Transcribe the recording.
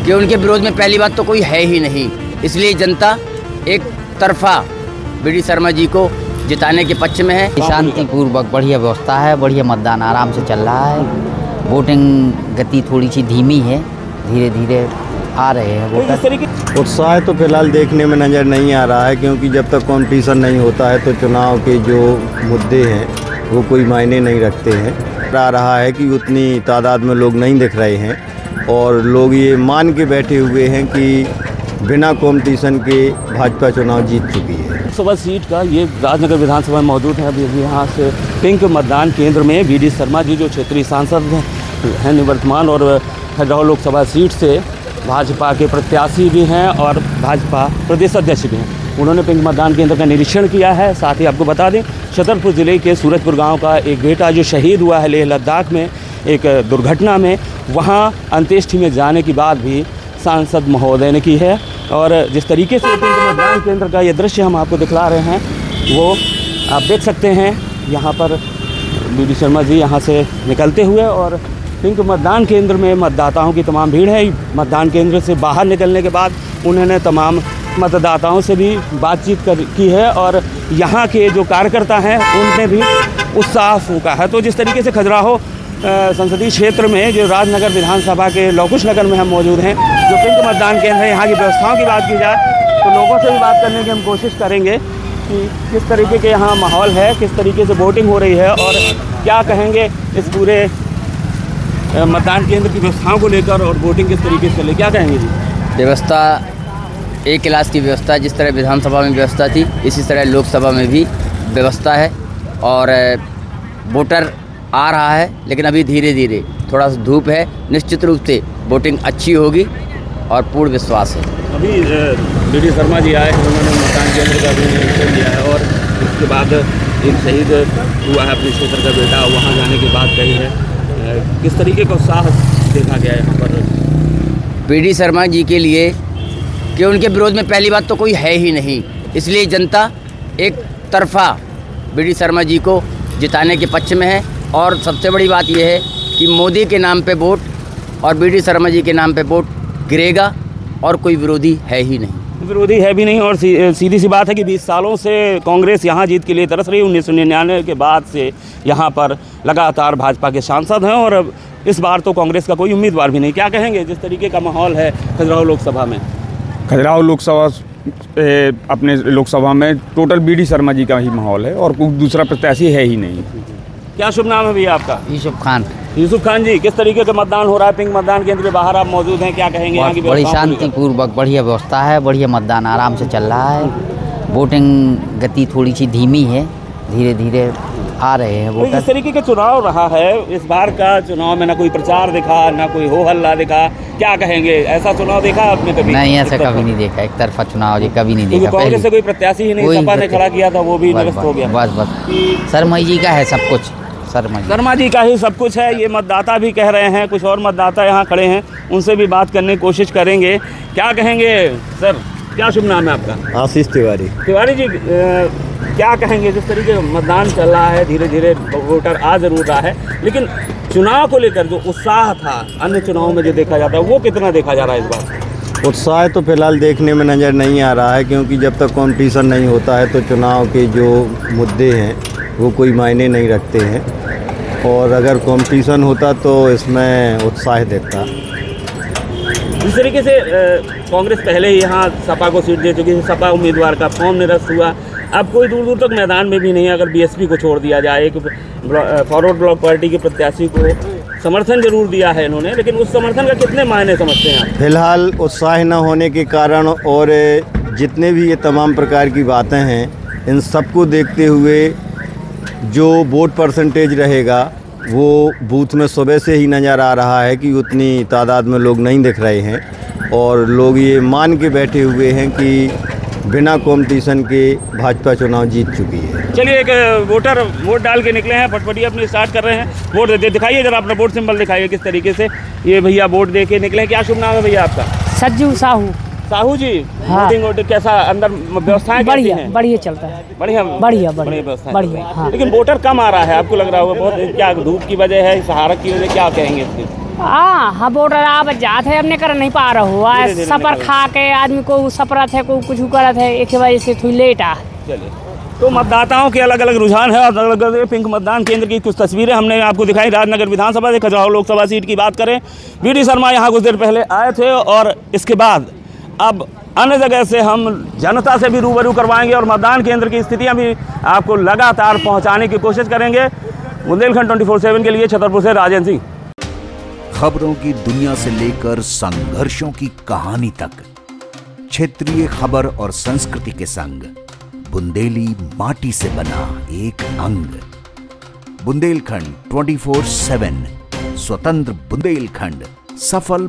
कि उनके विरोध में पहली बात तो कोई है ही नहीं, इसलिए जनता एक तरफा बीडी शर्मा जी को जिताने के पक्ष में है। शांतिपूर्वक बढ़िया व्यवस्था है, बढ़िया मतदान आराम से चल रहा है। वोटिंग गति थोड़ी सी धीमी है, धीरे धीरे आ रहे हैं वोटर। उत्साह तो फिलहाल देखने में नज़र नहीं आ रहा है, क्योंकि जब तक कंपटीशन नहीं होता है तो चुनाव के जो मुद्दे हैं वो कोई मायने नहीं रखते हैं। आ रहा है कि उतनी तादाद में लोग नहीं दिख रहे हैं और लोग ये मान के बैठे हुए हैं कि बिना कंपटीशन के भाजपा चुनाव जीत चुकी है। लोकसभा सीट का ये राजनगर विधानसभा में मौजूद है। अभी यहाँ से पिंक मतदान केंद्र में बीडी शर्मा जी जो क्षेत्रीय सांसद हैं निवर्तमान और खजुराहो लोकसभा सीट से भाजपा के प्रत्याशी भी हैं और भाजपा प्रदेश अध्यक्ष भी हैं। उन्होंने पिंक मतदान केंद्र का निरीक्षण किया है। साथ ही आपको बता दें, छतरपुर ज़िले के सूरजपुर गांव का एक बेटा जो शहीद हुआ है लेह लद्दाख में एक दुर्घटना में, वहां अंत्येष्टि में जाने की बात भी सांसद महोदय ने की है। और जिस तरीके से पिंक मतदान केंद्र का ये दृश्य हम आपको दिखला रहे हैं वो आप देख सकते हैं। यहाँ पर बीडी शर्मा जी यहाँ से निकलते हुए और पिंक मतदान केंद्र में मतदाताओं की तमाम भीड़ है। मतदान केंद्र से बाहर निकलने के बाद उन्होंने तमाम मतदाताओं से भी बातचीत की है और यहाँ के जो कार्यकर्ता हैं उनमें भी उत्साह फूंका है। तो जिस तरीके से खजुराहो संसदीय क्षेत्र में जो राजनगर विधानसभा के लौकुश नगर में हम मौजूद हैं, जो पिंक मतदान केंद्र है, यहाँ की व्यवस्थाओं की बात की जाए तो लोगों से भी बात करने की हम कोशिश करेंगे कि किस तरीके के यहाँ माहौल है, किस तरीके से वोटिंग हो रही है और क्या कहेंगे इस पूरे मतदान केंद्र की व्यवस्थाओं को लेकर और वोटिंग किस तरीके से चले, क्या कहेंगे जी? व्यवस्था एक क्लास की व्यवस्था, जिस तरह विधानसभा में व्यवस्था थी इसी तरह लोकसभा में भी व्यवस्था है और वोटर आ रहा है, लेकिन अभी धीरे धीरे थोड़ा सा धूप है। निश्चित रूप से वोटिंग अच्छी होगी और पूर्ण विश्वास है। अभी बीडी शर्मा जी आए, उन्होंने मतदान केंद्र का भी निरीक्षण किया है और उसके बाद एक शहीद हुआ है अपने क्षेत्र का बेटा, वहाँ जाने की बात कही है। किस तरीके का उत्साह देखा गया यहाँ पर बीडी शर्मा जी के लिए कि उनके विरोध में पहली बात तो कोई है ही नहीं, इसलिए जनता एक तरफा बीडी शर्मा जी को जिताने के पक्ष में है। और सबसे बड़ी बात यह है कि मोदी के नाम पे वोट और बीडी शर्मा जी के नाम पे वोट गिरेगा और कोई विरोधी है ही नहीं। विरोधी है भी नहीं और सीधी सी बात है कि 20 सालों से कांग्रेस यहाँ जीत के लिए तरस रही। 1999 के बाद से यहाँ पर लगातार भाजपा के सांसद हैं और इस बार तो कांग्रेस का कोई उम्मीदवार भी नहीं। क्या कहेंगे जिस तरीके का माहौल है खजुराहो लोकसभा में? खजुराहो लोकसभा अपने लोकसभा में टोटल बीडी शर्मा जी का ही माहौल है और कोई दूसरा प्रत्याशी है ही नहीं। क्या शुभ नाम है भैया आपका? यूसुफ खान। यूसुफ खान जी, किस तरीके का मतदान हो रहा है? पिंक मतदान केंद्र के बाहर आप मौजूद हैं, क्या कहेंगे यहाँ की? बड़ी शांतिपूर्वक बढ़िया व्यवस्था है, बढ़िया मतदान आराम से चल रहा है। वोटिंग गति थोड़ी सी धीमी है, धीरे धीरे आ रहे हैं वोटर। इस तरीके का चुनाव रहा है इस बार का चुनाव में, ना कोई प्रचार दिखा ना कोई हो हल्ला दिखा, क्या कहेंगे? ऐसा चुनाव देखा आपने कभी? नहीं, ऐसा कभी नहीं देखा, एक तरफा चुनाव जी कभी नहीं देखा। कांग्रेस से कोई प्रत्याशी ही नहीं, सपा ने खड़ा किया था वो भी निरस्त हो गया। बस शर्मा जी का है सब कुछ, शर्मा जी का ही सब कुछ है। ये मतदाता भी कह रहे हैं, कुछ और मतदाता यहाँ खड़े हैं, उनसे भी बात करने की कोशिश करेंगे। क्या कहेंगे सर, क्या शुभ नाम है आपका? आशीष तिवारी। तिवारी जी, क्या कहेंगे जिस तरीके मतदान चल रहा है, धीरे धीरे वोटर आ जरूर रहा है, लेकिन चुनाव को लेकर जो उत्साह था अन्य चुनावों में जो देखा जाता है वो कितना देखा जा रहा है इस बार? उत्साह तो फिलहाल देखने में नज़र नहीं आ रहा है, क्योंकि जब तक कंपटीशन नहीं होता है तो चुनाव के जो मुद्दे हैं वो कोई मायने नहीं रखते हैं और अगर कंपटीशन होता तो इसमें उत्साह दिखता। इस तरीके से कांग्रेस पहले ही यहाँ सपा को सीट दे चुकी है, सपा उम्मीदवार का फॉर्म निरस्त हुआ, अब कोई दूर दूर तक मैदान में भी नहीं है। अगर बीएसपी को छोड़ दिया जाए, एक फॉरवर्ड ब्लॉक पार्टी के प्रत्याशी को समर्थन जरूर दिया है इन्होंने, लेकिन उस समर्थन का कितने मायने समझते हैं आप? फिलहाल उत्साह न होने के कारण और जितने भी ये तमाम प्रकार की बातें हैं, इन सबको देखते हुए जो वोट परसेंटेज रहेगा वो बूथ में सुबह से ही नज़र आ रहा है कि उतनी तादाद में लोग नहीं दिख रहे हैं और लोग ये मान के बैठे हुए हैं कि बिना कंपटीशन के भाजपा चुनाव जीत चुकी है। चलिए, एक वोटर वोट डाल के निकले हैं, फटफटी अपनी स्टार्ट कर रहे हैं। वोट दिखाइए जरा, अपना वोट सिंबल दिखाइए किस तरीके से ये भैया वोट दे के निकले। क्या शुभ नाम है भैया आपका? सज्जू साहू। साहू जी, हाँ। वोटिंग कैसा अंदर व्यवस्थाएं बढ़िया हैं? बढ़िया चलता है, बढ़िया व्यवस्था बढ़िया। हाँ। लेकिन वोटर कम आ रहा है, आपको लग रहा होगा बहुत, क्या धूप की वजह है, सहारक की वजह, क्या कहेंगे इसकी? हाँ वोटर आप जाते है अपने कर नहीं पा रहा हुआ सफर खा के आदमी को सफरत है को कुछ करत है एक वजह से थोड़ी लेट आ। चलिए, तो मतदाताओं के अलग अलग रुझान है और अलग अलग पिंक मतदान केंद्र की कुछ तस्वीरें हमने आपको दिखाई। राजनगर विधानसभा से खजुराहो लोकसभा सीट की बात करें, वीडी शर्मा यहाँ कुछ देर पहले आए थे और इसके बाद अब अन्य जगह से हम जनता से भी रूबरू करवाएंगे और मतदान केंद्र की स्थितियाँ भी आपको लगातार पहुँचाने की कोशिश करेंगे। बुंदेलखंड 24/7 के लिए छतरपुर से राजेंद्र सिंह। खबरों की दुनिया से लेकर संघर्षों की कहानी तक, क्षेत्रीय खबर और संस्कृति के संग बुंदेली माटी से बना एक अंग। बुंदेलखंड 24/7, स्वतंत्र बुंदेलखंड, सफल